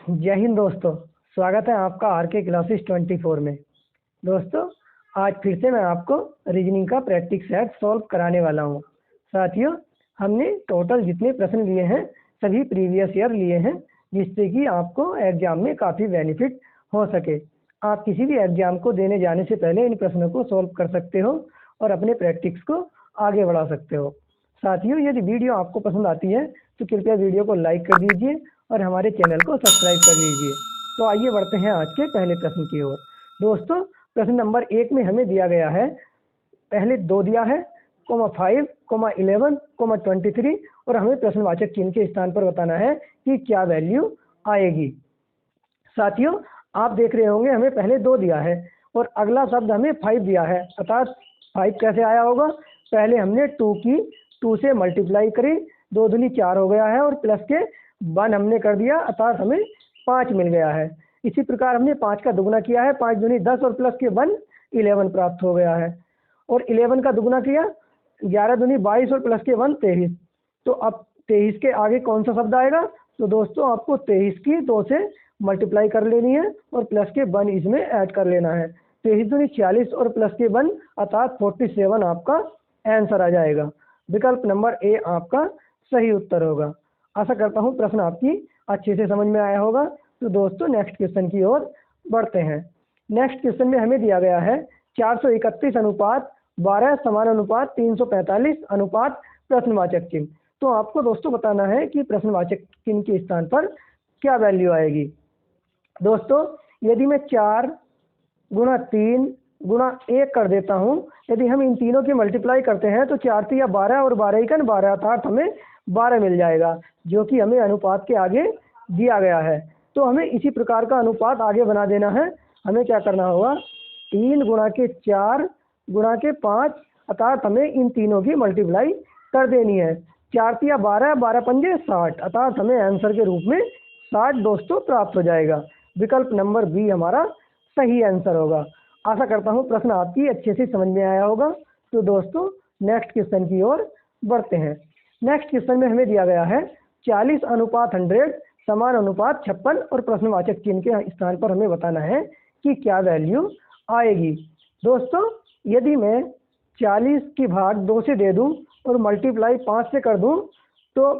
जय हिंद दोस्तों। स्वागत है आपका आर के क्लासेस 24 में। दोस्तों, आज फिर से मैं आपको रीजनिंग का प्रैक्टिस सेट सॉल्व कराने वाला हूं। साथियों, हमने टोटल जितने प्रश्न लिए हैं सभी प्रीवियस ईयर लिए हैं, जिससे कि आपको एग्जाम में काफ़ी बेनिफिट हो सके। आप किसी भी एग्जाम को देने जाने से पहले इन प्रश्नों को सॉल्व कर सकते हो और अपने प्रैक्टिस को आगे बढ़ा सकते हो। साथियों, यदि वीडियो आपको पसंद आती है तो कृपया वीडियो को लाइक कर दीजिए और हमारे चैनल को सब्सक्राइब कर लीजिए। तो आइए बढ़ते हैं आज के पहले प्रश्न की ओर। दोस्तों, प्रश्न नंबर 1 में हमें दिया गया है, पहले 2 दिया है, 5, 11, 23 और हमें प्रश्नवाचक चिन्ह के स्थान पर बताना है कि क्या वैल्यू आएगी। साथियों, आप देख रहे होंगे हमें पहले 2 दिया है और अगला शब्द हमें 5 दिया है, अर्थात 5 कैसे आया होगा। पहले हमने 2 से मल्टीप्लाई करी, 2 दूनी 4 हो गया है और प्लस के 1 हमने कर दिया, अर्थात हमें 5 मिल गया है। इसी प्रकार हमने 5 का दुगुना किया है, 5 दूनी 10 और प्लस के 1 11 प्राप्त हो गया है। और 11 का दुगुना किया, 11 दूनी 22 और प्लस के 1 23। तो अब 23 के आगे कौन सा शब्द आएगा? तो दोस्तों, आपको 23 की 2 से मल्टीप्लाई कर लेनी है और प्लस के 1 इसमें ऐड कर लेना है। 23 दूनी 46 और प्लस के 1 अर्थात 47 आपका आंसर आ जाएगा। विकल्प नंबर ए आपका सही उत्तर होगा। आशा करता हूँ प्रश्न आपकी अच्छे से समझ में आया होगा। तो दोस्तों, नेक्स्ट क्वेश्चन की ओर बढ़ते हैं। नेक्स्ट क्वेश्चन में हमें दिया गया है 431 अनुपात 12 समान अनुपात 345 अनुपात प्रश्नवाचक चिन्ह। तो आपको दोस्तों बताना है कि प्रश्नवाचक चिन्ह के स्थान पर क्या वैल्यू आएगी। दोस्तों, यदि मैं 4 गुणा 3 गुणा 1 कर देता हूँ, यदि हम इन तीनों की मल्टीप्लाई करते हैं तो 4 3 12 और 12 1 12 अर्थात हमें 12 मिल जाएगा, जो कि हमें अनुपात के आगे दिया गया है। तो हमें इसी प्रकार का अनुपात आगे बना देना है। हमें क्या करना होगा, 3 गुणा के 4 गुणा के 5 अर्थात हमें इन तीनों की मल्टीप्लाई कर देनी है। 4 3 12 12 पंजे 60 अर्थात हमें आंसर के रूप में 60 दोस्तों प्राप्त हो जाएगा। विकल्प नंबर बी हमारा सही आंसर होगा। आशा करता हूँ प्रश्न आपकी अच्छे से समझ में आया होगा। तो दोस्तों, नेक्स्ट क्वेश्चन की ओर बढ़ते हैं। नेक्स्ट क्वेश्चन में हमें दिया गया है 40 अनुपात 100 समान अनुपात 56 और प्रश्नवाचक चिन्ह के स्थान पर हमें बताना है कि क्या वैल्यू आएगी। दोस्तों, यदि मैं 40 की भाग 2 से दे दूं और मल्टीप्लाई 5 से कर दूं, तो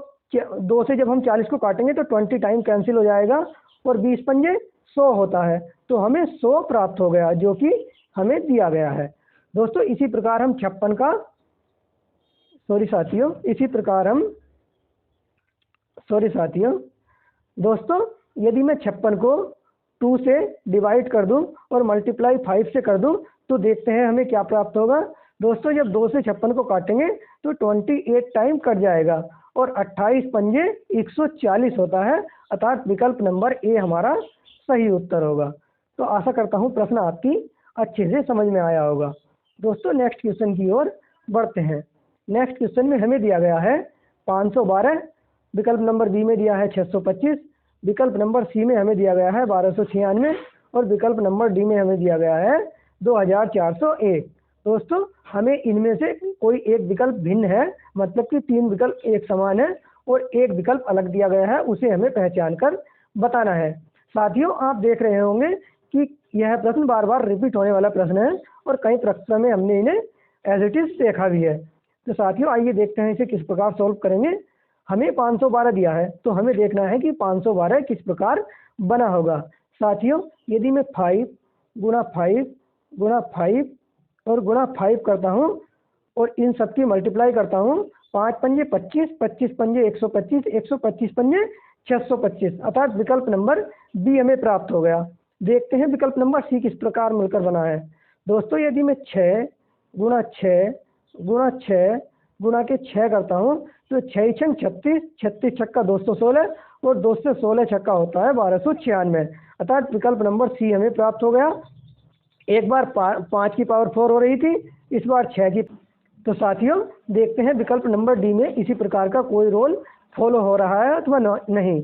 2 से जब हम 40 को काटेंगे तो 20 टाइम कैंसिल हो जाएगा और 20 पंजे 100 होता है। तो हमें 100 प्राप्त हो गया, जो कि हमें दिया गया है। दोस्तों, इसी प्रकार हम 56 का दोस्तों, यदि मैं 56 को 2 से डिवाइड कर दूं और मल्टीप्लाई 5 से कर दूं तो देखते हैं हमें क्या प्राप्त होगा। दोस्तों, जब 2 से 56 को काटेंगे तो 28 टाइम कट जाएगा और 28 पंजे 140 होता है, अर्थात विकल्प नंबर ए हमारा सही उत्तर होगा। तो आशा करता हूँ प्रश्न आपकी अच्छे से समझ में आया होगा। दोस्तों, नेक्स्ट क्वेश्चन की ओर बढ़ते हैं। नेक्स्ट क्वेश्चन में हमें दिया गया है 512, विकल्प नंबर बी में दिया है 625, विकल्प नंबर सी में हमें दिया गया है 1296 और विकल्प नंबर डी में हमें दिया गया है 2401। दोस्तों, हमें इनमें से कोई एक विकल्प भिन्न है, मतलब कि 3 विकल्प एक समान है और एक विकल्प अलग दिया गया है, उसे हमें पहचान कर बताना है। साथियों, आप देख रहे होंगे कि यह प्रश्न बार बार रिपीट होने वाला प्रश्न है और कई प्रश्नों में हमने इन्हें एज इट इज देखा भी है। तो साथियों, आइए देखते हैं इसे किस प्रकार सॉल्व करेंगे। हमें 512 दिया है तो हमें देखना है कि 512 किस प्रकार बना होगा। साथियों, यदि मैं 5 गुणा 5 गुणा 5 और गुणा 5 करता हूँ और इन सब की मल्टीप्लाई करता हूँ, 5 पंजे 25, 25 पंजे 125, 125 पंजे 625 अर्थात विकल्प नंबर बी हमें प्राप्त हो गया। देखते हैं विकल्प नंबर सी किस प्रकार मिलकर बना है। दोस्तों, यदि मैं 6 गुणा 6 गुणा 6 गुणा के 6 करता हूँ तो 6 छंग 36, 36 छक्का 216 और 2 से 16 छक्का होता है 1296 अर्थात विकल्प नंबर सी हमें प्राप्त हो गया। एक बार 5 की पावर 4 हो रही थी, इस बार 6 की। तो साथियों, देखते हैं विकल्प नंबर डी में इसी प्रकार का कोई रोल फॉलो हो रहा है अथवा नहीं।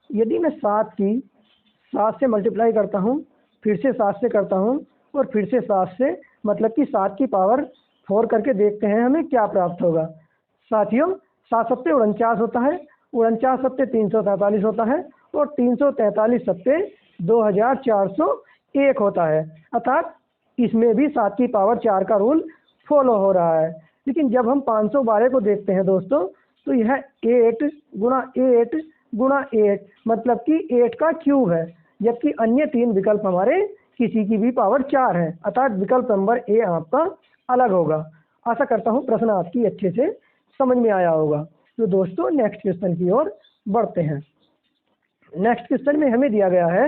यदि मैं 7 से मल्टीप्लाई करता हूँ, फिर से 7 से करता हूँ और फिर से 7 से, मतलब कि 7 की पावर 4 करके देखते हैं हमें क्या प्राप्त होगा। साथियों, 7 सत्ते 49 होता है, 49 सत्ते 343 होता है और 343 सत्ते 2401 होता है। अर्थात इसमें भी 7 की पावर 4 का रूल फॉलो हो रहा है। लेकिन जब हम 512 को देखते हैं दोस्तों, तो यह 8 गुणा 8 गुणा 8 मतलब कि 8 का क्यूब है, जबकि अन्य 3 विकल्प हमारे किसी की भी पावर 4 है। अर्थात विकल्प नंबर ए आपका अलग होगा। आशा करता हूँ प्रश्न आपकी अच्छे से समझ में आया होगा। तो दोस्तों नेक्स्ट क्वेश्चन की ओर बढ़ते हैं। नेक्स्ट क्वेश्चन में हमें दिया गया है,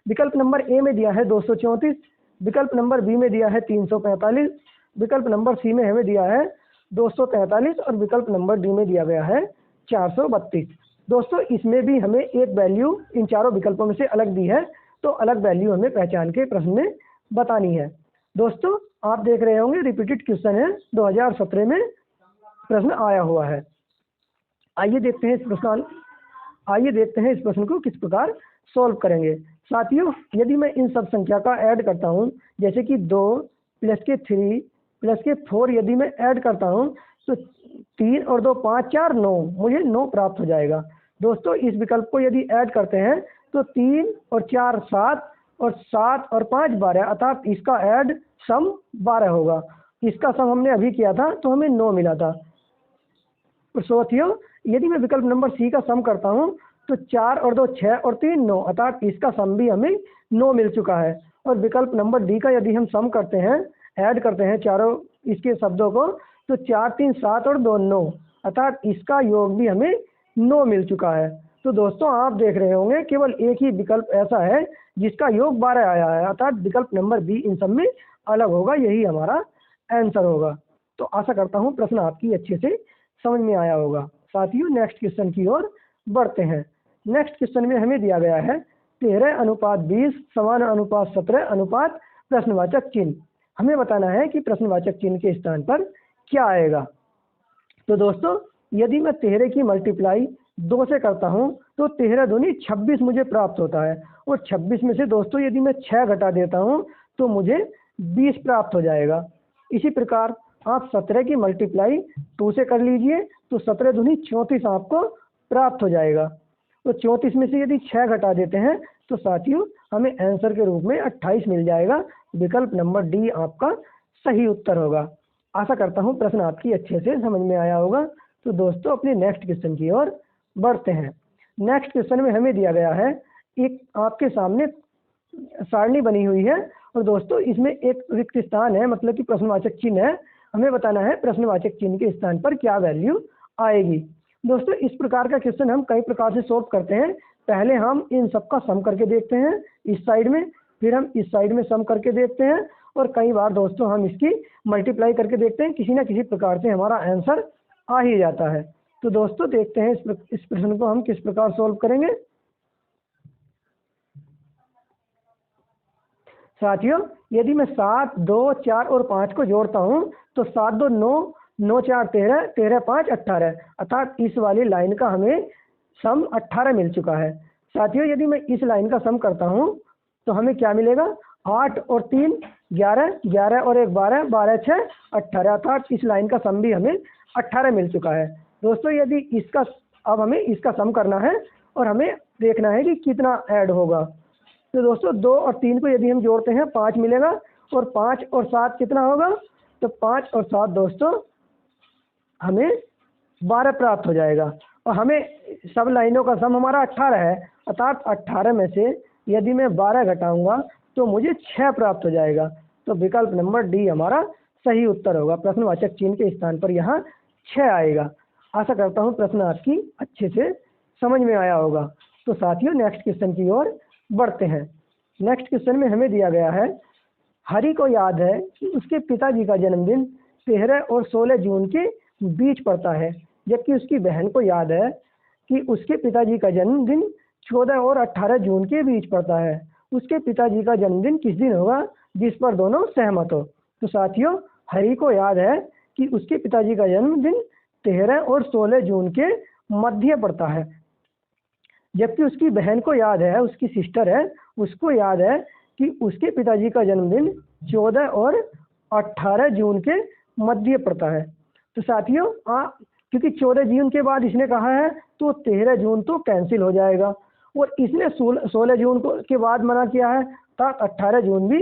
विकल्प नंबर ए में दिया है 234, विकल्प नंबर बी में दिया है 345, विकल्प नंबर सी में हमें दिया है 243 और विकल्प नंबर डी में दिया गया है 432। दोस्तों इसमें भी हमें एक वैल्यू इन चारों विकल्पों में से अलग दी है, तो अलग वैल्यू हमें पहचान के प्रश्न में बतानी है। दोस्तों आप देख रहे होंगे रिपीटेड क्वेश्चन है, 2017 में प्रश्न आया हुआ है। आइए देखते हैं इस प्रश्न को किस प्रकार सॉल्व करेंगे। साथियों यदि मैं इन सब संख्या का ऐड करता हूं, जैसे कि 2 प्लस के 3 प्लस के 4 यदि मैं ऐड करता हूं तो 3 और 2 5 4 9, मुझे 9 प्राप्त हो जाएगा। दोस्तों इस विकल्प को यदि ऐड करते हैं तो 3 और 4 7 और 7 और 5 12, अर्थात इसका ऐड सम 12 होगा। इसका सम हमने अभी किया था तो हमें 9 मिला था। साथियों यदि मैं विकल्प नंबर सी का सम करता हूं तो 4 और 2 6 और 3 9, अर्थात इसका सम भी हमें 9 मिल चुका है। और विकल्प नंबर डी का यदि हम सम करते हैं, ऐड करते हैं चारों इसके शब्दों को, तो 4 3 7 और 2 9, अर्थात इसका योग भी हमें 9 मिल चुका है। तो दोस्तों आप देख रहे होंगे केवल एक ही विकल्प ऐसा है जिसका योग 12 आया है, अर्थात विकल्प नंबर बी इन सब में अलग होगा, यही हमारा आंसर होगा। तो आशा करता हूँ प्रश्न आपकी अच्छे से समझ में आया होगा। साथियों नेक्स्ट क्वेश्चन की ओर बढ़ते हैं। नेक्स्ट क्वेश्चन में हमें दिया गया है 13:20 समान अनुपात 17 अनुपात प्रश्नवाचक चिन्ह। हमें बताना है कि प्रश्नवाचक चिन्ह के स्थान पर क्या आएगा। तो दोस्तों यदि मैं 13 की मल्टीप्लाई 2 से करता हूं तो 13 दूनी 26 मुझे प्राप्त होता है, और 26 में से दोस्तों यदि मैं 6 घटा देता हूं तो मुझे 20 प्राप्त हो जाएगा। इसी प्रकार आप 17 की मल्टीप्लाई 2 से कर लीजिए तो 17 दूनी 34 आपको प्राप्त हो जाएगा। तो 34 में से यदि 6 घटा देते हैं तो साथियों हमें आंसर के रूप में 28 मिल जाएगा। विकल्प नंबर डी आपका सही उत्तर होगा। आशा करता हूँ प्रश्न आपकी अच्छे से समझ में आया होगा। तो दोस्तों अपने नेक्स्ट क्वेश्चन की ओर बढ़ते हैं। नेक्स्ट क्वेश्चन में हमें दिया गया है, एक आपके सामने सारणी बनी हुई है और दोस्तों इसमें एक रिक्त स्थान है, मतलब कि प्रश्नवाचक चिन्ह है। हमें बताना है प्रश्नवाचक चिन्ह के स्थान पर क्या वैल्यू आएगी। दोस्तों इस प्रकार का क्वेश्चन हम कई प्रकार से सॉल्व करते हैं। पहले हम इन सब का सम करके देखते हैं इस साइड में, फिर हम इस साइड में सम करके देखते हैं, और कई बार दोस्तों हम इसकी मल्टीप्लाई करके देखते हैं। किसी न किसी प्रकार से हमारा आंसर आ ही जाता है। तो दोस्तों देखते हैं इस प्रश्न को हम किस प्रकार सॉल्व करेंगे। साथियों यदि मैं 7 2 4 और 5 को जोड़ता हूं तो 7 2 9 9 4 13 13 5 18, अर्थात इस वाली लाइन का हमें सम 18 मिल चुका है। साथियों यदि मैं इस लाइन का सम करता हूं तो हमें क्या मिलेगा, 8 और 3 11 11 और 1 12 12 6 18, अर्थात इस लाइन का सम भी हमें 18 मिल चुका है। दोस्तों यदि इसका अब हमें इसका सम करना है और हमें देखना है कि कितना ऐड होगा। तो दोस्तों 2 और 3 को यदि हम जोड़ते हैं 5 मिलेगा, और 5 और 7 कितना होगा, तो 5 और 7 दोस्तों हमें 12 प्राप्त हो जाएगा। और हमें सब लाइनों का सम हमारा 18 है, अर्थात 18 में से यदि मैं 12 घटाऊंगा तो मुझे 6 प्राप्त हो जाएगा। तो विकल्प नंबर डी हमारा सही उत्तर होगा। प्रश्नवाचक चिन्ह के स्थान पर यहाँ 6 आएगा। आशा करता हूँ प्रश्न आपकी अच्छे से समझ में आया होगा। तो साथियों नेक्स्ट क्वेश्चन की ओर बढ़ते हैं। नेक्स्ट क्वेश्चन में हमें दिया गया है, हरि को याद है कि उसके पिताजी का जन्मदिन 13 और 16 जून के बीच पड़ता है, जबकि उसकी बहन को याद है कि उसके पिताजी का जन्मदिन 14 और 18 जून के बीच पड़ता है। उसके पिताजी का जन्मदिन किस दिन होगा जिस पर दोनों सहमत हो। तो साथियों हरि को याद है कि उसके पिताजी का जन्मदिन 13 और 16 जून के मध्य पड़ता है, जबकि उसकी बहन को याद है, उसकी सिस्टर है, उसको याद है कि उसके पिताजी का जन्मदिन 14 और 18 जून के मध्य पड़ता है। तो साथियों क्योंकि 14 जून के बाद इसने कहा है तो 13 जून तो कैंसिल हो जाएगा, और इसने 16 जून को के बाद मना किया है, तो 18 जून भी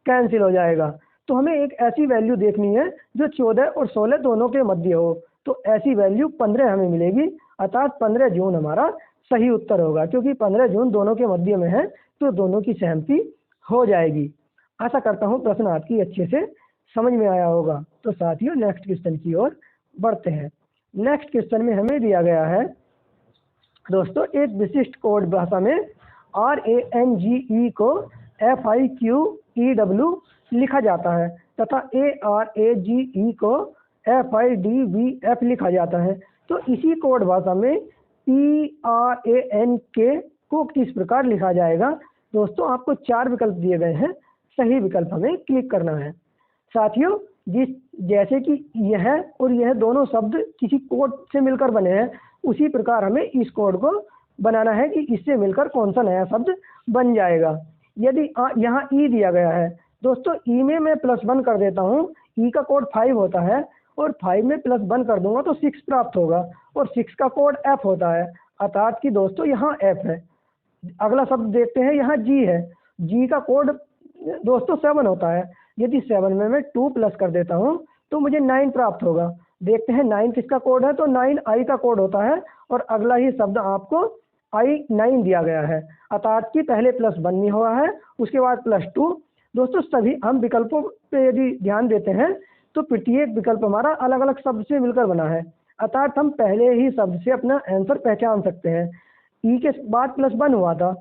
कैंसिल हो जाएगा। तो हमें एक ऐसी वैल्यू देखनी है जो 14 और 16 दोनों के मध्य हो। तो ऐसी वैल्यू 15 हमें मिलेगी, अर्थात 15 जून हमारा सही उत्तर होगा, क्योंकि 15 जून दोनों के मध्य में है तो दोनों की सहमति हो जाएगी। आशा करता हूँ प्रश्न आपकी अच्छे से समझ में आया होगा। तो साथियों नेक्स्ट क्वेश्चन की ओर बढ़ते हैं। नेक्स्ट क्वेश्चन में हमें दिया गया है दोस्तों, एक विशिष्ट कोड भाषा में RANGE को FIQEW लिखा जाता है तथा ARAGE को FIDVF लिखा जाता है। तो इसी कोड भाषा में PRANK को किस प्रकार लिखा जाएगा? दोस्तों आपको 4 विकल्प दिए गए हैं, सही विकल्प हमें क्लिक करना है। साथियों जैसे कि यह और यह दोनों शब्द किसी कोड से मिलकर बने हैं, उसी प्रकार हमें इस कोड को बनाना है कि इससे मिलकर कौन सा नया शब्द बन जाएगा। यदि यहाँ ई दिया गया है दोस्तों, ई में मैं +1 कर देता हूँ, ई का कोड 5 होता है और 5 में +1 कर दूंगा तो 6 प्राप्त होगा और 6 का कोड F होता है, अर्थात कि दोस्तों यहाँ F है। अगला शब्द देखते हैं, यहाँ G है, G का कोड दोस्तों 7 होता है। यदि 7 में मैं 2 प्लस कर देता हूँ तो मुझे 9 प्राप्त होगा। देखते हैं 9 किसका कोड है, तो 9 I का कोड होता है और अगला ही शब्द आपको I9 दिया गया है, अर्थात कि पहले +1 नहीं हुआ है, उसके बाद +2। दोस्तों सभी हम विकल्पों पे यदि ध्यान देते हैं तो प्रत्येक विकल्प हमारा अलग अलग शब्द से मिलकर बना है, अर्थात हम पहले ही शब्द से अपना आंसर पहचान सकते हैं। ई के बाद +1 हुआ था,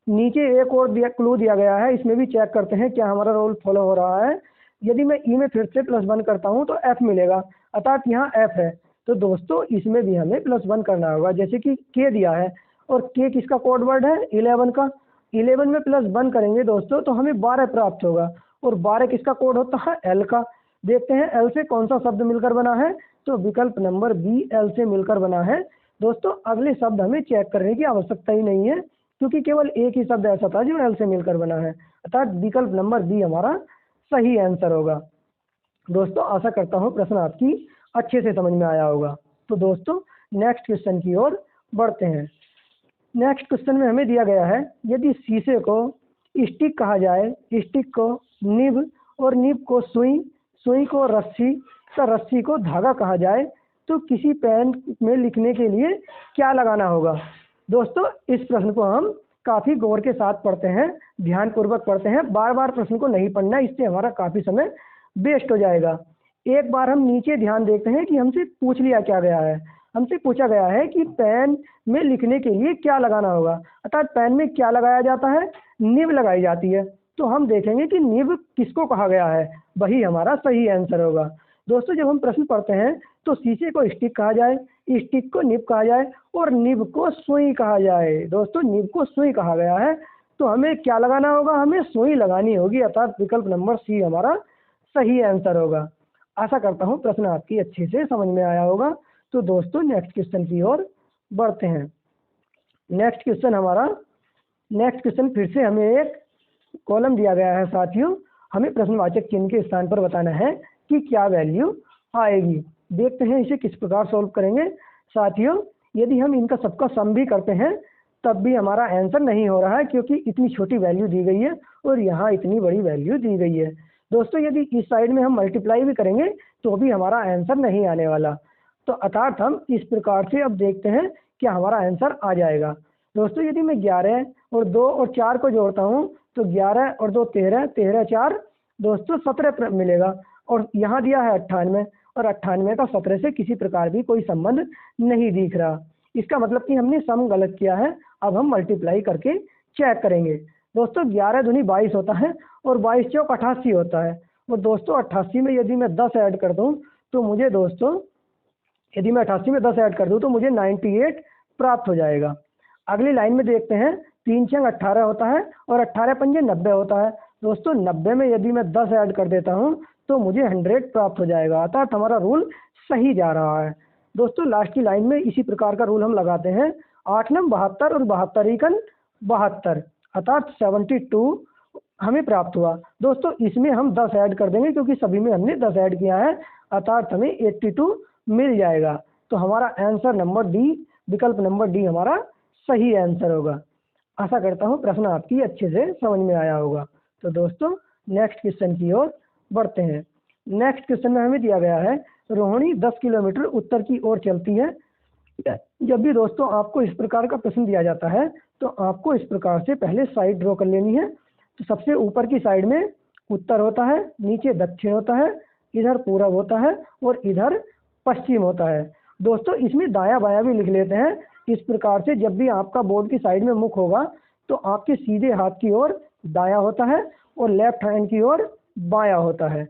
नीचे एक और क्लू दिया गया है, इसमें भी चेक करते हैं क्या हमारा रोल फॉलो हो रहा है। यदि मैं ई में फिर से +1 करता हूं तो F मिलेगा, अर्थात यहाँ F है। तो दोस्तों इसमें भी हमें +1 करना होगा, जैसे कि K दिया है और K किसका कोड वर्ड है, 11 का। 11 में +1 करेंगे दोस्तों तो हमें 12 प्राप्त होगा और 12 किसका कोड होता है, L का। देखते हैं L से कौन सा शब्द मिलकर बना है, तो विकल्प नंबर बी L से मिलकर बना है। दोस्तों अगले शब्द हमें चेक करने की आवश्यकता ही नहीं है, क्योंकि केवल एक ही शब्द ऐसा था जो L से मिलकर बना है, अर्थात विकल्प नंबर बी हमारा सही आंसर होगा। दोस्तों आशा करता हूँ प्रश्न आपकी अच्छे से समझ में आया होगा। तो दोस्तों नेक्स्ट क्वेश्चन की ओर बढ़ते हैं। नेक्स्ट क्वेश्चन में हमें दिया गया है, यदि शीशे को स्टिक कहा जाए, स्टिक को निब और निब को सुई, सुई को रस्सी तो रस्सी को धागा कहा जाए, तो किसी पेन में लिखने के लिए क्या लगाना होगा? दोस्तों इस प्रश्न को हम काफ़ी गौर के साथ पढ़ते हैं, ध्यानपूर्वक पढ़ते हैं, बार बार प्रश्न को नहीं पढ़ना, इससे हमारा काफ़ी समय वेस्ट हो जाएगा। एक बार हम नीचे ध्यान देखते हैं कि हमसे पूछ लिया क्या गया है। हमसे पूछा गया है कि पेन में लिखने के लिए क्या लगाना होगा, अर्थात पेन में क्या लगाया जाता है, निब लगाई जाती है। तो हम देखेंगे कि निब किसको कहा गया है, वही हमारा सही आंसर होगा। दोस्तों जब हम प्रश्न पढ़ते हैं तो शीशे को स्टिक कहा जाए, स्टिक को निब कहा जाए और निब को सुई कहा जाए। दोस्तों निब को सुई कहा गया है, तो हमें क्या लगाना होगा, हमें सुई लगानी होगी, अर्थात विकल्प नंबर सी हमारा सही आंसर होगा। आशा करता हूँ प्रश्न आपकी अच्छे से समझ में आया होगा। तो दोस्तों नेक्स्ट क्वेश्चन की ओर बढ़ते हैं। नेक्स्ट क्वेश्चन फिर से हमें एक कॉलम दिया गया है साथियों, हमें प्रश्नवाचक चिन्ह के स्थान पर बताना है कि क्या वैल्यू आएगी। देखते हैं इसे किस प्रकार सॉल्व करेंगे। साथियों यदि हम इनका सबका सम भी करते हैं तब भी हमारा आंसर नहीं हो रहा है, क्योंकि इतनी छोटी वैल्यू दी गई है और यहाँ इतनी बड़ी वैल्यू दी गई है। दोस्तों यदि इस साइड में हम मल्टीप्लाई भी करेंगे तो भी हमारा आंसर नहीं आने वाला। तो अर्थात हम इस प्रकार से अब देखते हैं कि हमारा आंसर आ जाएगा। दोस्तों यदि मैं 11 और 2 और 4 को जोड़ता हूँ तो 11 और 2 13, 13 4 दोस्तों 17 मिलेगा और यहाँ दिया है 98 और 98 का 17 से किसी प्रकार भी कोई संबंध नहीं दिख रहा। इसका मतलब कि हमने सम गलत किया है। अब हम मल्टीप्लाई करके चेक करेंगे। दोस्तों 11 दूनी 22 होता है और 22 चौक 88 होता है और दोस्तों 88 में यदि मैं 10 ऐड कर दूं तो मुझे दोस्तों यदि मैं 88 में 10 ऐड कर दूं तो मुझे 98 प्राप्त हो जाएगा। अगली लाइन में देखते हैं, 3 छंग 18 होता है और 18 पंजे 90 होता है। दोस्तों 90 में यदि मैं 10 ऐड कर देता हूं तो मुझे 100 प्राप्त हो जाएगा, अर्थात हमारा रूल सही जा रहा है। दोस्तों लास्ट की लाइन में इसी प्रकार का रूल हम लगाते हैं, 8 नम 72 और 72 एकन 72, अर्थात 72 हमें प्राप्त हुआ। दोस्तों इसमें हम 10 ऐड कर देंगे क्योंकि सभी में हमने 10 ऐड किया है, अर्थात हमें 82 मिल जाएगा। तो हमारा आंसर नंबर डी, विकल्प नंबर डी हमारा सही आंसर होगा। आशा करता हूँ प्रश्न आपकी अच्छे से समझ में आया होगा। तो दोस्तों नेक्स्ट क्वेश्चन की ओर बढ़ते हैं। नेक्स्ट क्वेश्चन में हमें दिया गया है रोहिणी 10 किलोमीटर उत्तर की ओर चलती है। जब भी दोस्तों आपको इस प्रकार का प्रश्न दिया जाता है तो आपको इस प्रकार से पहले साइड ड्रॉ कर लेनी है। तो सबसे ऊपर की साइड में उत्तर होता है, नीचे दक्षिण होता है, इधर पूरब होता है और इधर पश्चिम होता है। दोस्तों इसमें दायां बायां भी लिख लेते हैं। इस प्रकार से जब भी आपका बोर्ड की साइड में मुख होगा तो आपके सीधे हाथ की ओर दायां होता है और लेफ्ट हैंड की ओर बायां होता है।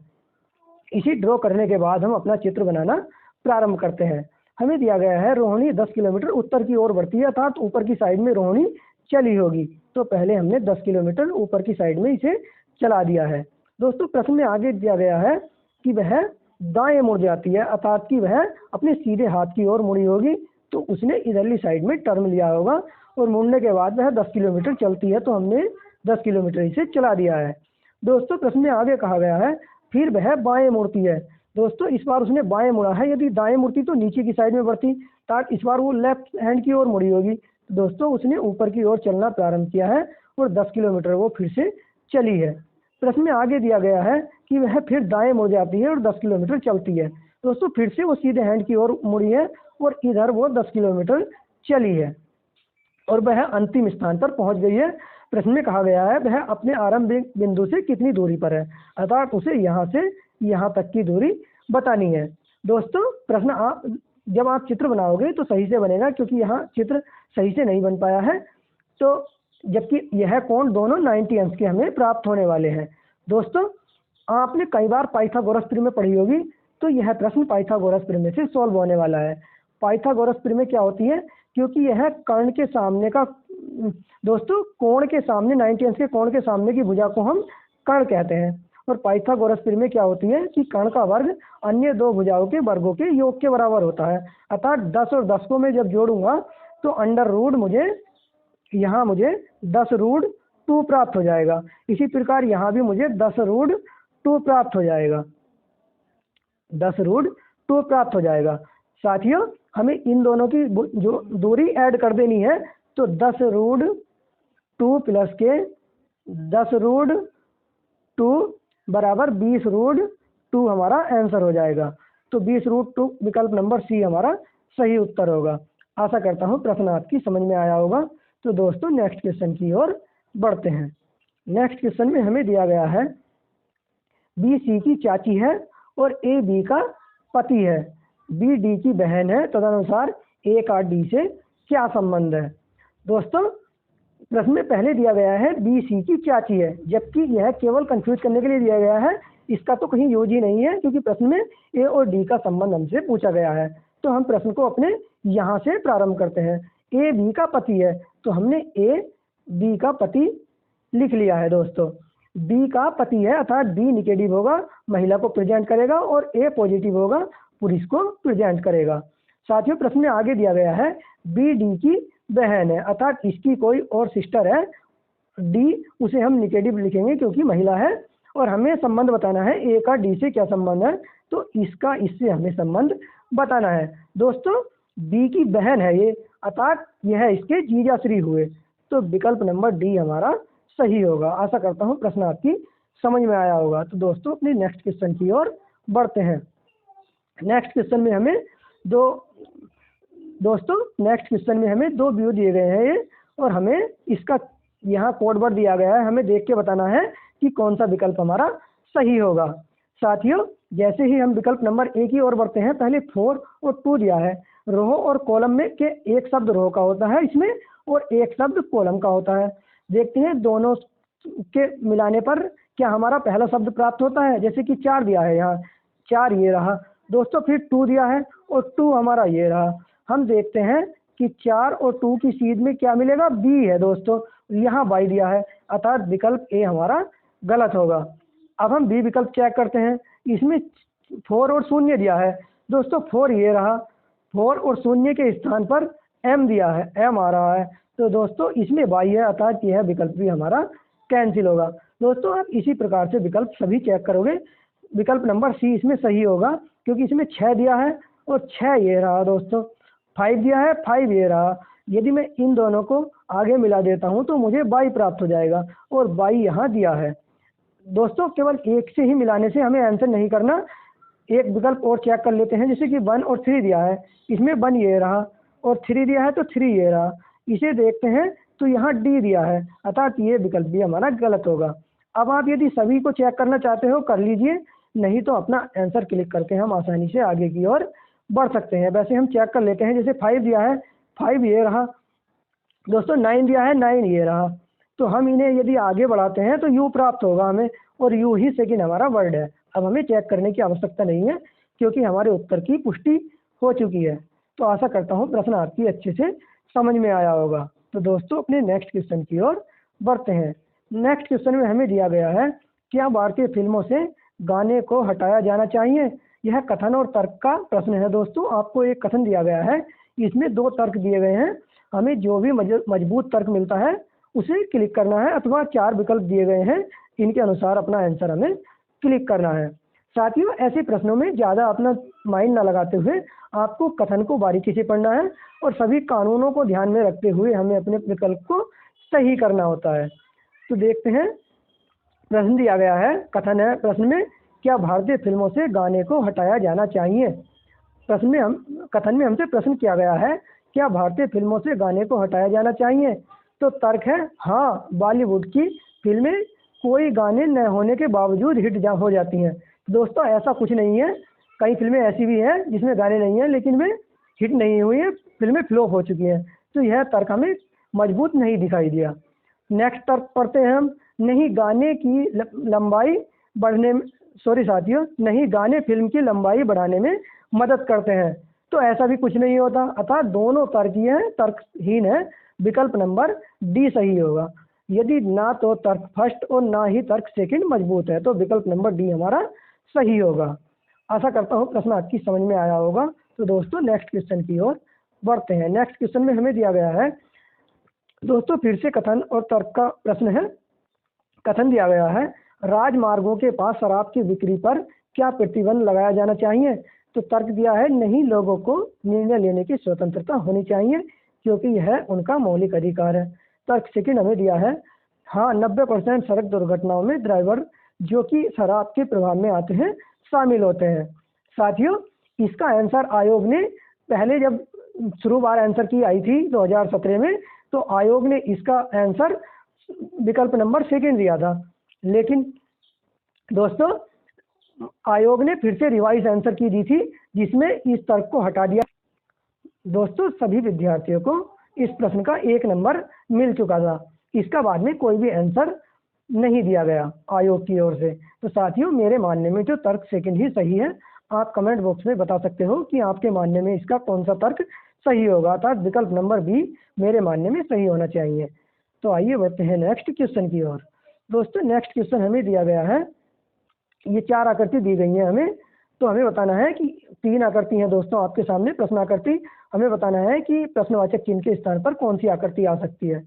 इसी ड्रॉ करने के बाद हम अपना चित्र बनाना प्रारंभ करते हैं। हमें दिया गया है रोहिणी 10 किलोमीटर उत्तर की ओर बढ़ती है, अर्थात ऊपर की साइड में रोहिणी चली होगी। तो पहले हमने 10 किलोमीटर ऊपर की साइड में इसे चला दिया है। दोस्तों प्रश्न में आगे दिया गया है कि वह दाएं मुड़ जाती है, अर्थात कि वह अपने सीधे हाथ की ओर मुड़ी होगी। तो उसने इधरली साइड में टर्न लिया होगा और मुड़ने के बाद वह 10 किलोमीटर चलती है। तो हमने 10 किलोमीटर इसे चला दिया है। दोस्तों प्रश्न में आगे कहा गया है फिर वह बाएं मुड़ती है। दोस्तों इस बार उसने बाएं मुड़ा है, यदि दाएं मुड़ती तो नीचे की साइड में बढ़ती, ताकि इस बार वो लेफ्ट हैंड की ओर मुड़ी होगी। तो दोस्तों उसने ऊपर की ओर चलना प्रारंभ किया है और 10 किलोमीटर वो फिर से चली है। प्रश्न में आगे दिया गया है कि वह फिर दाएं मुड़ जाती है और 10 किलोमीटर चलती है। दोस्तों फिर से वो सीधे हैंड की ओर मुड़ी है और इधर वो 10 किलोमीटर चली है और वह अंतिम स्थान पर पहुंच गई है। प्रश्न में कहा गया है वह अपने आरंभ बिंदु से कितनी दूरी पर है, अर्थात उसे यहाँ से यहाँ तक की दूरी बतानी है। दोस्तों प्रश्न जब आप चित्र बनाओगे तो सही से बनेगा, क्योंकि यहाँ चित्र सही से नहीं बन पाया है। तो जबकि यह कोण दोनों 90 अंश के हमें प्राप्त होने वाले हैं। दोस्तों आपने कई बार पाइथागोरस प्रमेय पढ़ी होगी, तो यह प्रश्न पाइथागोरस प्रमेय से सॉल्व होने वाला है। पाइथागोरस प्रमेय क्या होती है, क्योंकि यह कर्ण के सामने का दोस्तों कोण के सामने 90 अंश के कोण के सामने की भुजा को हम कर्ण कहते हैं। और पाइथागोरस प्रमेय क्या होती है कि कर्ण का वर्ग अन्य दो भुजाओं के वर्गों के योग के बराबर होता है। अर्थात 10 और 10 को मैं जब जोड़ूंगा तो अंडर रूट मुझे 10 रूट 2 प्राप्त हो जाएगा। इसी प्रकार यहाँ भी मुझे 10 रूट 2 प्राप्त हो जाएगा, 10 रूट 2 प्राप्त हो जाएगा। साथियों हमें इन दोनों की जो दूरी ऐड कर देनी है, तो 10 रूट 2 प्लस के 10 रूट 2 बराबर 20 रूट 2 हमारा आंसर हो जाएगा। तो 20 रूट 2 विकल्प नंबर सी हमारा सही उत्तर होगा। आशा करता हूँ प्रश्न आपकी समझ में आया होगा। तो दोस्तों नेक्स्ट क्वेश्चन की ओर बढ़ते हैं। नेक्स्ट क्वेश्चन में हमें दिया गया है बी सी की चाची है और ए बी का पति है, बी डी की बहन है, तदनुसार ए का डी से क्या संबंध है। दोस्तों प्रश्न में पहले दिया गया है बी सी की चाची है, जबकि यह केवल कंफ्यूज करने के लिए दिया गया है। इसका तो कहीं यूज ही नहीं है, क्योंकि प्रश्न में ए और डी का संबंध हमसे पूछा गया है। तो हम प्रश्न को अपने यहाँ से प्रारंभ करते हैं। ए बी का पति है, तो हमने ए बी का पति लिख लिया है। दोस्तों बी का पति है, अर्थात बी निगेटिव होगा, महिला को प्रेजेंट करेगा, और ए पॉजिटिव होगा, पुरुष को प्रेजेंट करेगा। साथियों प्रश्न में आगे दिया गया है बी डी की बहन है, अर्थात इसकी कोई और सिस्टर है डी, उसे हम निगेटिव लिखेंगे क्योंकि महिला है। और हमें संबंध बताना है ए का डी से क्या संबंध है, तो इसका इससे हमें संबंध बताना है। दोस्तों बी की बहन है ये, अर्थात यह इसके जीजाश्री हुए। तो विकल्प नंबर डी हमारा सही होगा। आशा करता हूँ प्रश्न आपकी समझ में आया होगा। तो दोस्तों अपनी नेक्स्ट क्वेश्चन की ओर बढ़ते हैं। नेक्स्ट क्वेश्चन में हमें नेक्स्ट क्वेश्चन में हमें दो व्यू दिए गए हैं ये, और हमें इसका यहाँ कोड वर्ड दिया गया है। हमें देख के बताना है कि कौन सा विकल्प हमारा सही होगा। साथियों जैसे ही हम विकल्प नंबर ए की ओर बढ़ते हैं, पहले 4 और 2 दिया है। रो और कॉलम में के एक शब्द रो का होता है इसमें, और एक शब्द कॉलम का होता है। देखते हैं दोनों के मिलाने पर क्या हमारा पहला शब्द प्राप्त होता है। जैसे कि 4 दिया है, यहाँ 4 ये रहा दोस्तों, फिर 2 दिया है और 2 हमारा ये रहा। हम देखते हैं कि 4 और 2 की सीध में क्या मिलेगा, बी है दोस्तों, यहाँ बाई दिया है, अर्थात विकल्प ए हमारा गलत होगा। अब हम बी विकल्प चेक करते हैं। इसमें 4 और 0 दिया है दोस्तों, 4 ये रहा, 4 और 0 के स्थान पर एम दिया है, एम आ रहा है। तो दोस्तों इसमें बाई है, अर्थात यह विकल्प भी हमारा कैंसिल होगा। दोस्तों आप इसी प्रकार से विकल्प सभी चेक करोगे। विकल्प नंबर सी इसमें सही होगा, क्योंकि इसमें 6 दिया है और 6 ये रहा दोस्तों, 5 दिया है, 5 ये रहा। यदि मैं इन दोनों को आगे मिला देता हूँ तो मुझे बाई प्राप्त हो जाएगा, और बाई यहाँ दिया है। दोस्तों केवल एक से ही मिलाने से हमें आंसर नहीं करना, एक विकल्प और चेक कर लेते हैं। जैसे कि 1 और 3 दिया है, इसमें 1 ये रहा और 3 दिया है तो 3 ये रहा। इसे देखते हैं तो यहाँ डी दिया है, अर्थात ये विकल्प भी हमारा गलत होगा। अब आप यदि सभी को चेक करना चाहते हो कर लीजिए, नहीं तो अपना आंसर क्लिक करके हम आसानी से आगे की ओर बढ़ सकते हैं। वैसे हम चेक कर लेते हैं। जैसे 5 दिया है, 5 ये रहा दोस्तों, 9 दिया है, 9 ये रहा। तो हम इन्हें यदि आगे बढ़ाते हैं तो यू प्राप्त होगा हमें, और यू ही सेकंड हमारा वर्ड है। अब हमें चेक करने की आवश्यकता नहीं है क्योंकि हमारे उत्तर की पुष्टि हो चुकी है। तो आशा करता हूँ प्रश्न आपकी अच्छे से समझ में आया होगा। तो दोस्तों अपने नेक्स्ट क्वेश्चन की ओर बढ़ते हैं। नेक्स्ट क्वेश्चन में हमें दिया गया है, क्या भारतीय फिल्मों से गाने को हटाया जाना चाहिए? यह कथन और तर्क का प्रश्न है। दोस्तों आपको एक कथन दिया गया है, इसमें 2 तर्क दिए गए हैं। हमें जो भी मजबूत तर्क मिलता है उसे क्लिक करना है, अथवा 4 विकल्प दिए गए हैं, इनके अनुसार अपना आंसर हमें क्लिक करना है। साथियों ऐसे प्रश्नों में ज़्यादा अपना माइंड ना लगाते हुए आपको कथन को बारीकी से पढ़ना है, और सभी कानूनों को ध्यान में रखते हुए हमें अपने विकल्प को सही करना होता है। तो देखते हैं, प्रश्न दिया गया है, कथन है प्रश्न में, क्या भारतीय फिल्मों से गाने को हटाया जाना चाहिए? कथन में हमसे प्रश्न किया गया है, क्या भारतीय फिल्मों से गाने को हटाया जाना चाहिए? तो तर्क है हाँ, बॉलीवुड की फिल्में कोई गाने न होने के बावजूद हिट हो जाती हैं। दोस्तों ऐसा कुछ नहीं है, कई फिल्में ऐसी भी हैं जिसमें गाने नहीं हैं लेकिन वे हिट नहीं हुई हैं, फिल्में फ्लॉप हो चुकी हैं। तो यह तर्क हमें मजबूत नहीं दिखाई दिया। नेक्स्ट तर्क पढ़ते हैं हम, नहीं गाने की लंबाई बढ़ने में, सॉरी साथियों, नहीं गाने फिल्म की लंबाई बढ़ाने में मदद करते हैं। तो ऐसा भी कुछ नहीं होता, अर्थात दोनों तर्कीय हैं, तर्कहीन है। विकल्प नंबर डी सही होगा। यदि ना तो तर्क फर्स्ट और ना ही तर्क सेकंड मजबूत है तो विकल्प नंबर डी हमारा सही होगा। आशा करता हूँ प्रश्न आपकी समझ में आया होगा। तो दोस्तों नेक्स्ट क्वेश्चन की ओर बढ़ते हैं। नेक्स्ट क्वेश्चन में हमें दिया गया है, दोस्तों फिर से कथन और तर्क का प्रश्न है। कथन दिया गया है, राजमार्गों के पास शराब की बिक्री पर क्या प्रतिबंध लगाया जाना चाहिए? तो तर्क दिया है, नहीं, लोगों को निर्णय लेने की स्वतंत्रता होनी चाहिए क्योंकि यह उनका मौलिक अधिकार है। तर्क सेकंड हमें दिया है, हाँ, 90% सड़क दुर्घटनाओं में ड्राइवर जो कि शराब के प्रभाव में आते हैं शामिल होते हैं। साथियों इसका आंसर आयोग ने पहले जब शुरुआत आंसर की आई थी 2017 में, तो आयोग ने इसका आंसर विकल्प नंबर सेकंड दिया था, लेकिन दोस्तों आयोग ने फिर से रिवाइज आंसर की दी थी जिसमें इस तर्क को हटा दिया। दोस्तों सभी विद्यार्थियों को इस प्रश्न का 1 नंबर मिल चुका था, इसका बाद में कोई भी आंसर नहीं दिया गया आयोग की ओर से। तो साथियों मेरे मानने में जो तर्क सेकंड ही सही है। आप कमेंट बॉक्स में बता सकते हो कि आपके मानने में इसका कौन सा तर्क सही होगा, अर्थात विकल्प नंबर बी मेरे मानने में सही होना चाहिए। तो आइए बढ़ते हैं नेक्स्ट क्वेश्चन की ओर। दोस्तों नेक्स्ट क्वेश्चन हमें दिया गया है, ये 4 आकृति दी गई हैं हमें, तो हमें बताना है कि 3 आकृति हैं दोस्तों आपके सामने प्रश्न आकृति। हमें बताना है कि प्रश्नवाचक चिन्ह के स्थान पर कौन सी आकृति आ सकती है।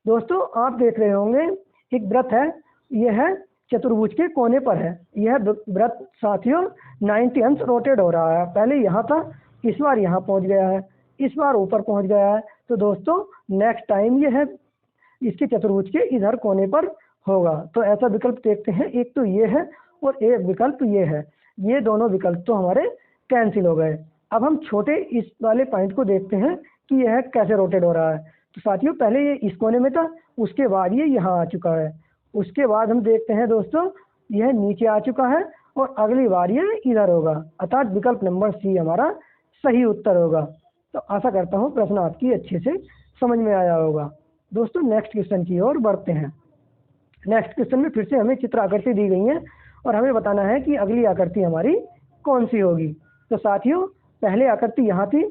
दोस्तों आप देख रहे होंगे एक वृत्त है, यह है चतुर्भुज के कोने पर है। यह वृत्त साथियों 90 अंश रोटेट हो रहा है, पहले यहाँ था, इस बार यहाँ पहुँच गया है, इस बार ऊपर पहुँच गया है। तो दोस्तों नेक्स्ट टाइम यह है इसके चतुर्भुज के इधर कोने पर होगा। तो ऐसा विकल्प देखते हैं, एक तो ये है और एक विकल्प ये है। ये दोनों विकल्प तो हमारे कैंसिल हो गए। अब हम छोटे इस वाले पॉइंट को देखते हैं कि यह कैसे रोटेट हो रहा है। तो साथियों पहले ये इस कोने में था, उसके बाद ये यहाँ आ चुका है, उसके बाद हम देखते हैं दोस्तों यह नीचे आ चुका है और अगली बार ये इधर होगा, अर्थात विकल्प नंबर सी हमारा सही उत्तर होगा। तो आशा करता हूँ प्रश्न आपकी अच्छे से समझ में आया होगा। दोस्तों नेक्स्ट क्वेश्चन की ओर बढ़ते हैं। नेक्स्ट क्वेश्चन में फिर से हमें चित्र आकृति दी गई है और हमें बताना है कि अगली आकृति हमारी कौन सी होगी। तो साथियों पहले आकृति यहाँ थी,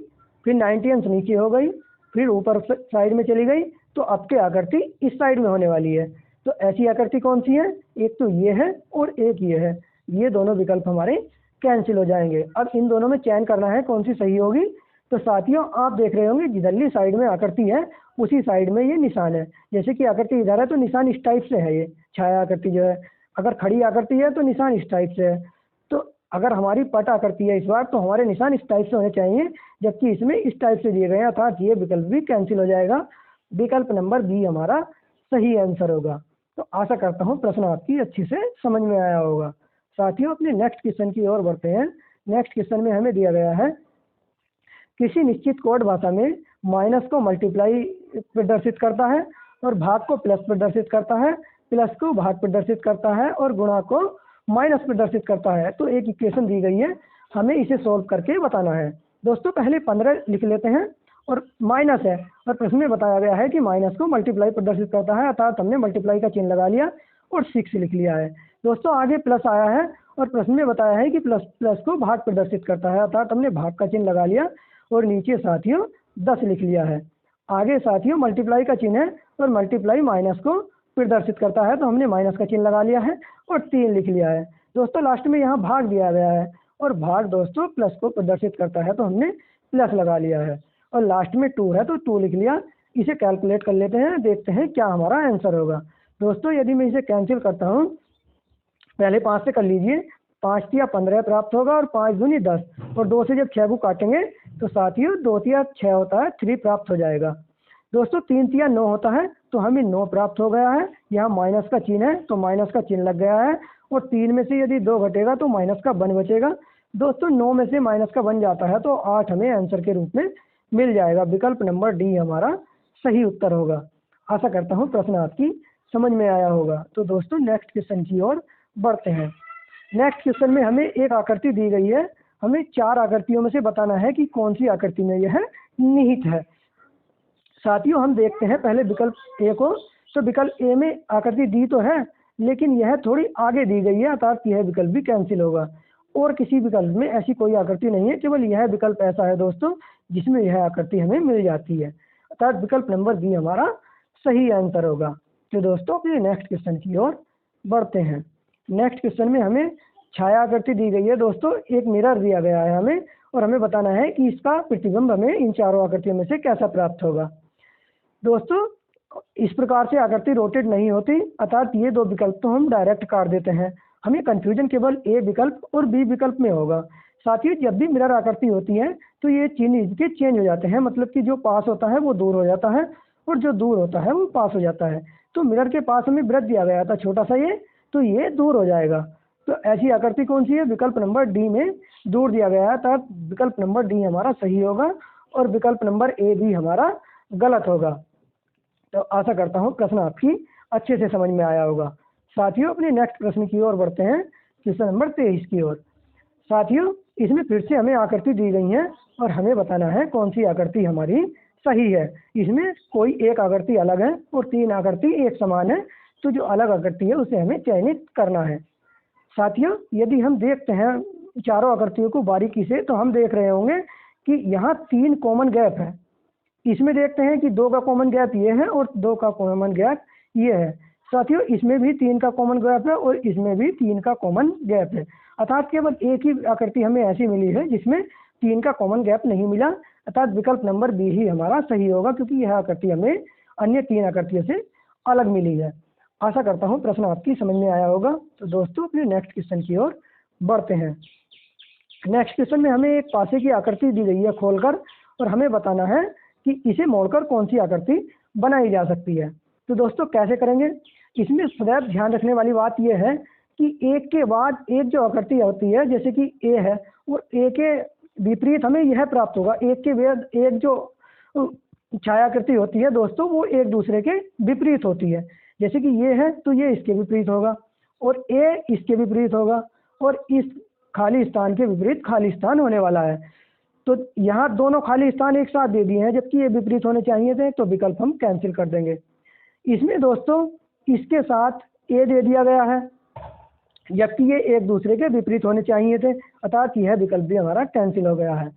फिर 90 अंश नीचे हो गई, फिर ऊपर साइड में चली गई, तो अब की आकृति इस साइड में होने वाली है। तो ऐसी आकृति कौन सी है? एक तो ये है और एक ये है। ये दोनों विकल्प हमारे कैंसिल हो जाएंगे। अब इन दोनों में चयन करना है कौन सी सही होगी। तो साथियों आप देख रहे होंगे जिधरली साइड में आकृति है उसी साइड में ये निशान है। जैसे कि आकृति इधर है तो निशान इस टाइप से है, ये छाया आकृति जो है। अगर खड़ी आकृति है तो निशान इस टाइप से है। तो अगर हमारी पट आकृति है इस बार तो हमारे निशान इस टाइप से होने चाहिए, जबकि इसमें इस टाइप से दिए गए हैं, अर्थात ये विकल्प भी कैंसिल हो जाएगा। विकल्प नंबर बी हमारा सही आंसर होगा। तो आशा करता हूँ प्रश्न आपकी अच्छे से समझ में आया होगा। साथियों अपने नेक्स्ट क्वेश्चन की ओर बढ़ते हैं। नेक्स्ट क्वेश्चन में हमें दिया गया है, किसी निश्चित कोड भाषा में माइनस को मल्टीप्लाई प्रदर्शित करता है और भाग को प्लस प्रदर्शित करता है, प्लस को भाग प्रदर्शित करता है और गुणा को माइनस प्रदर्शित करता है। तो एक इक्वेशन दी गई है, हमें इसे सॉल्व करके बताना है। दोस्तों पहले 15 लिख लेते हैं और माइनस है और प्रश्न में बताया गया है कि माइनस को मल्टीप्लाई प्रदर्शित करता है, अर्थात हमने मल्टीप्लाई का चिन्ह लगा लिया और 6 लिख लिया है। दोस्तों आगे प्लस आया है और प्रश्न में बताया है कि प्लस को भाग प्रदर्शित करता है, अर्थात हमने भाग का चिन्ह लगा लिया और नीचे साथियों 10 लिख लिया है। आगे साथियों मल्टीप्लाई का चिन्ह है और मल्टीप्लाई माइनस को प्रदर्शित करता है, तो हमने माइनस का चिन्ह लगा लिया है और 3 लिख लिया है। दोस्तों लास्ट में यहाँ भाग दिया गया है और भाग दोस्तों प्लस को प्रदर्शित करता है, तो हमने प्लस लगा लिया है और लास्ट में 2 है तो 2 लिख लिया। इसे कैलकुलेट कर लेते हैं, देखते हैं क्या हमारा आंसर होगा। दोस्तों यदि मैं इसे कैंसिल करता हूँ, पहले 5 से कर लीजिए, 5 तिया 15 प्राप्त होगा और 5 दूनी 10 और 2 से जब 6 को काटेंगे तो साथियों 2 तिया 6 होता है, 3 प्राप्त हो जाएगा। दोस्तों 3 तिया 9 होता है, तो हमें 9 प्राप्त हो गया है। यहाँ माइनस का चिन्ह है तो माइनस का चिन्ह लग गया है और 3 में से यदि 2 घटेगा तो माइनस का 1 बचेगा। दोस्तों 9 में से माइनस का 1 जाता है तो 8 हमें आंसर के रूप में मिल जाएगा। विकल्प नंबर डी हमारा सही उत्तर होगा। आशा करता हूँ प्रश्न आपकी समझ में आया होगा। तो दोस्तों नेक्स्ट क्वेश्चन की ओर बढ़ते हैं। नेक्स्ट क्वेश्चन में हमें एक आकृति दी गई है, हमें 4 आकृतियों में से बताना है कि कौन सी आकृति में यह निहित है। साथियों हम देखते हैं पहले विकल्प ए को। तो विकल्प ए में आकृति दी तो है लेकिन यह थोड़ी आगे दी गई है, अर्थात यह विकल्प भी कैंसिल होगा और किसी विकल्प में ऐसी कोई आकृति नहीं है, केवल यह विकल्प ऐसा है दोस्तों जिसमें यह आकृति हमें मिल जाती है, अर्थात विकल्प नंबर बी हमारा सही आंसर होगा। तो दोस्तों अपने नेक्स्ट क्वेश्चन की ओर बढ़ते हैं। नेक्स्ट क्वेश्चन में हमें छाया आकृति दी गई है। दोस्तों एक मिरर दिया गया है हमें और हमें बताना है कि इसका प्रतिबिंब हमें इन चारों आकृतियों में से कैसा प्राप्त होगा। दोस्तों इस प्रकार से आकृति रोटेट नहीं होती, अर्थात ये 2 विकल्प तो हम डायरेक्ट काट देते हैं। हमें कंफ्यूजन केवल ए विकल्प और बी विकल्प में होगा। साथ ही जब भी मिरर आकृति होती है तो ये चिन्ह इसके चेंज हो जाते हैं, मतलब कि जो पास होता है वो दूर हो जाता है और जो दूर होता है वो पास हो जाता है। तो मिरर के पास हमें वृत्त दिया गया था छोटा सा ये, तो ये दूर हो जाएगा। तो ऐसी आकृति कौन सी है? विकल्प नंबर डी में दूर दिया गया है, अर्थात विकल्प नंबर डी हमारा सही होगा और विकल्प नंबर ए भी हमारा गलत होगा। तो आशा करता हूँ प्रश्न आपकी अच्छे से समझ में आया होगा। साथियों अपने नेक्स्ट प्रश्न की ओर बढ़ते हैं, क्वेश्चन नंबर 23 की ओर। साथियों इसमें फिर से हमें आकृति दी गई है और हमें बताना है कौन सी आकृति हमारी सही है। इसमें कोई एक आकृति अलग है और 3 आकृति एक समान है, तो जो अलग आकृति है उसे हमें चयनित करना है। साथियों यदि हम देखते हैं चारों आकृतियों को बारीकी से तो हम देख रहे होंगे कि यहाँ 3 कॉमन गैप है। इसमें देखते हैं कि 2 का कॉमन गैप ये है और 2 का कॉमन गैप ये है। साथियों इसमें भी 3 का कॉमन गैप है और इसमें भी 3 का कॉमन गैप है, अर्थात केवल एक ही आकृति हमें ऐसी मिली है जिसमें 3 का कॉमन गैप नहीं मिला, अर्थात विकल्प नंबर बी ही हमारा सही होगा, क्योंकि यह आकृति हमें अन्य 3 आकृतियों से अलग मिली है। आशा करता हूँ प्रश्न आपकी समझ में आया होगा। तो दोस्तों अपने नेक्स्ट क्वेश्चन की ओर बढ़ते हैं। नेक्स्ट क्वेश्चन में हमें एक पासे की आकृति दी गई है खोलकर और हमें बताना है कि इसे मोड़कर कौन सी आकृति बनाई जा सकती है। तो दोस्तों कैसे करेंगे? इसमें सदैव ध्यान रखने वाली बात यह है कि एक के बाद एक जो आकृति होती है, जैसे कि ए है और ए के विपरीत हमें यह प्राप्त होगा। एक के बाद एक जो छायाकृति होती है दोस्तों वो एक दूसरे के विपरीत होती है। जैसे कि ये है तो ये इसके विपरीत होगा और ए इसके विपरीत होगा और इस खाली स्थान के विपरीत खाली स्थान होने वाला है। तो यहाँ दोनों खाली स्थान एक साथ दे दिए हैं जबकि ये विपरीत होने चाहिए थे, तो विकल्प हम कैंसिल कर देंगे। इसमें दोस्तों इसके साथ ए दे दिया गया है जबकि ये एक दूसरे के विपरीत होने चाहिए थे, अर्थात यह विकल्प भी हमारा कैंसिल हो गया है।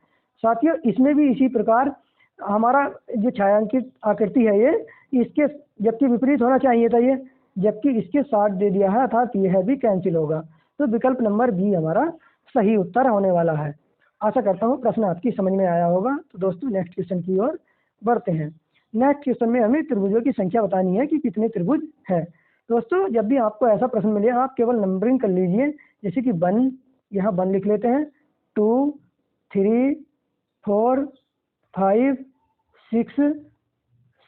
साथियों इसमें भी इसी प्रकार हमारा जो छायांकित आकृति है ये इसके जबकि विपरीत होना चाहिए था ये, जबकि इसके साथ दे दिया है, अर्थात यह भी कैंसिल होगा। तो विकल्प नंबर बी हमारा सही उत्तर होने वाला है। आशा करता हूँ प्रश्न आपकी समझ में आया होगा। तो दोस्तों नेक्स्ट क्वेश्चन की ओर बढ़ते हैं। नेक्स्ट क्वेश्चन में हमें त्रिभुजों की संख्या बतानी है कि कितने त्रिभुज है। दोस्तों जब भी आपको ऐसा प्रश्न मिले आप केवल नंबरिंग कर लीजिए, जैसे कि 1, यहाँ 1 लिख लेते हैं, 2, 3, 4, 5, 6,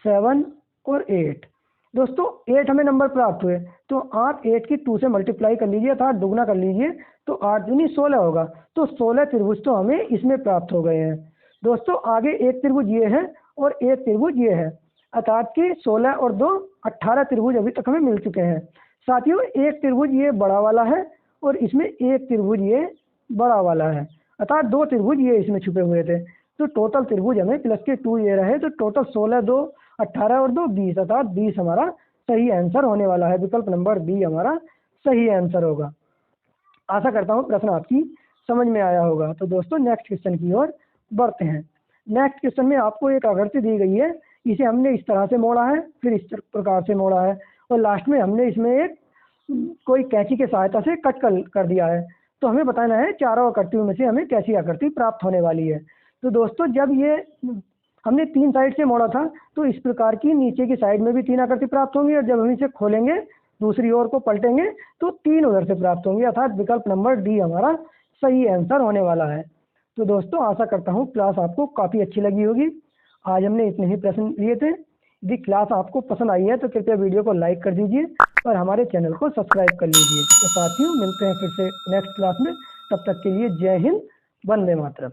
7 और 8। दोस्तों 8 हमें नंबर प्राप्त हुए, तो आप 8 की 2 से मल्टीप्लाई कर लीजिए अर्थात दुगना कर लीजिए, तो 8 दूनी 16 होगा। तो 16 त्रिभुज तो हमें इसमें प्राप्त हो गए हैं। दोस्तों आगे एक त्रिभुज ये है और एक त्रिभुज ये है, अर्थात कि 16 और 2 18 त्रिभुज अभी तक हमें मिल चुके हैं। साथियों एक त्रिभुज ये बड़ा वाला है और इसमें एक त्रिभुज ये बड़ा वाला है, अर्थात 2 त्रिभुज ये इसमें छुपे हुए थे। तो टोटल त्रिभुज हमें प्लस के 2 ये रहे, तो टोटल 16, 2 18 और 2 20, अर्थात 20 हमारा सही आंसर होने वाला है। विकल्प नंबर बी हमारा सही आंसर होगा। आशा करता हूँ प्रश्न आपकी समझ में आया होगा। तो दोस्तों नेक्स्ट क्वेश्चन की ओर बढ़ते हैं। नेक्स्ट क्वेश्चन में आपको एक आकृति दी गई है, इसे हमने इस तरह से मोड़ा है, फिर इस प्रकार से मोड़ा है और लास्ट में हमने इसमें एक कोई कैंची की सहायता से कट कर दिया है। तो हमें बताना है चारों आकृतियों में से हमें कैसी आकृति प्राप्त होने वाली है। तो दोस्तों जब ये हमने 3 साइड से मोड़ा था, तो इस प्रकार की नीचे की साइड में भी 3 आकृति प्राप्त होंगी और जब हम इसे खोलेंगे दूसरी ओर को पलटेंगे तो 3 उधर से प्राप्त होंगी, अर्थात विकल्प नंबर डी हमारा सही आंसर होने वाला है। तो दोस्तों आशा करता हूँ क्लास आपको काफ़ी अच्छी लगी होगी। आज हमने इतने ही प्रश्न लिए थे। यदि क्लास आपको पसंद आई है तो कृपया वीडियो को लाइक कर दीजिए और हमारे चैनल को सब्सक्राइब कर लीजिए। तो साथियों मिलते हैं फिर से नेक्स्ट क्लास में, तब तक के लिए जय हिंद, वंदे मातरम।